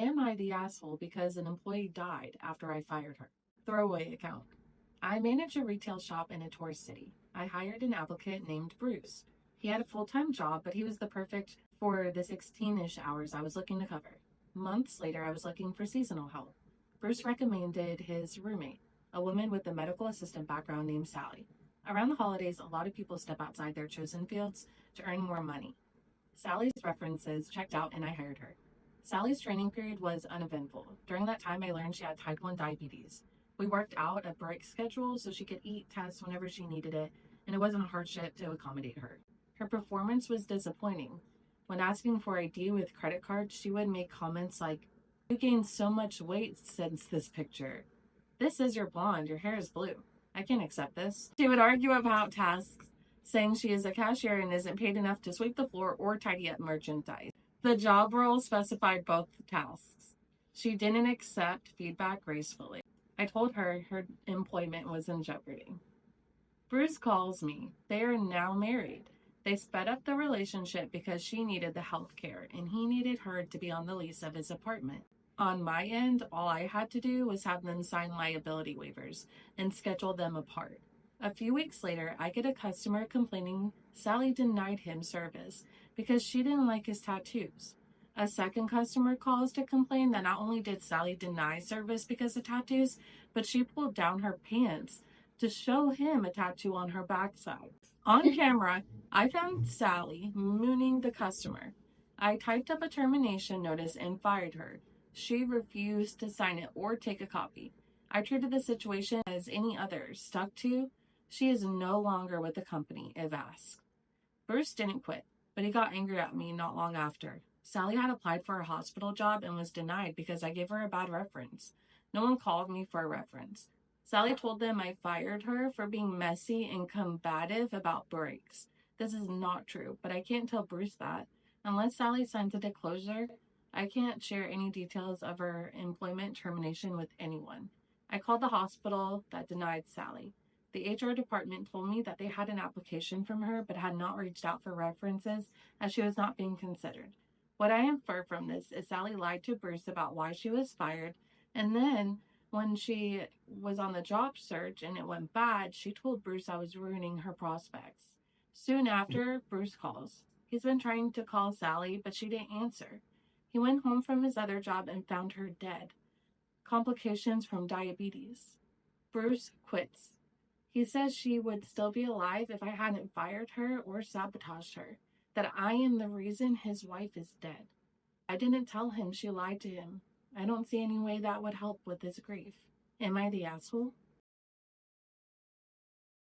Am I the asshole because an employee died after I fired her? Throwaway account. I manage a retail shop in a tourist city. I hired an applicant named Bruce. He had a full-time job, but he was the perfect for the 16-ish hours I was looking to cover. Months later, I was looking for seasonal help. Bruce recommended his roommate, a woman with a medical assistant background named Sally. Around the holidays, a lot of people step outside their chosen fields to earn more money. Sally's references checked out and I hired her. Sally's training period was uneventful. During that time, I learned she had type 1 diabetes. We worked out a break schedule so she could eat tests whenever she needed it, and it wasn't a hardship to accommodate her. Her performance was disappointing. When asking for ID with credit cards, she would make comments like, "You gained so much weight since this picture. This is your blonde, your hair is blue. I can't accept this." She would argue about tasks, saying she is a cashier and isn't paid enough to sweep the floor or tidy up merchandise. The job role specified both tasks. She didn't accept feedback gracefully. I told her her employment was in jeopardy. Bruce calls me. They are now married. They sped up the relationship because she needed the health care and he needed her to be on the lease of his apartment. On my end, all I had to do was have them sign liability waivers and schedule them apart. A few weeks later, I get a customer complaining Sally denied him service because she didn't like his tattoos. A second customer calls to complain that not only did Sally deny service because of tattoos, but she pulled down her pants to show him a tattoo on her backside. On camera, I found Sally mooning the customer. I typed up a termination notice and fired her. She refused to sign it or take a copy. I treated the situation as any other. Stuck to, she is no longer with the company, if asked. Bruce didn't quit, but he got angry at me not long after. Sally had applied for a hospital job and was denied because I gave her a bad reference. No one called me for a reference. Sally told them I fired her for being messy and combative about breaks. This is not true, but I can't tell Bruce that. Unless Sally signs a disclosure, I can't share any details of her employment termination with anyone. I called the hospital that denied Sally. The HR department told me that they had an application from her but had not reached out for references as she was not being considered. What I infer from this is Sally lied to Bruce about why she was fired, and then when she was on the job search and it went bad, she told Bruce I was ruining her prospects. Soon after, Bruce calls. He's been trying to call Sally, but she didn't answer. He went home from his other job and found her dead. Complications from diabetes. Bruce quits. He says she would still be alive if I hadn't fired her or sabotaged her, that I am the reason his wife is dead. I didn't tell him she lied to him. I don't see any way that would help with his grief. Am I the asshole?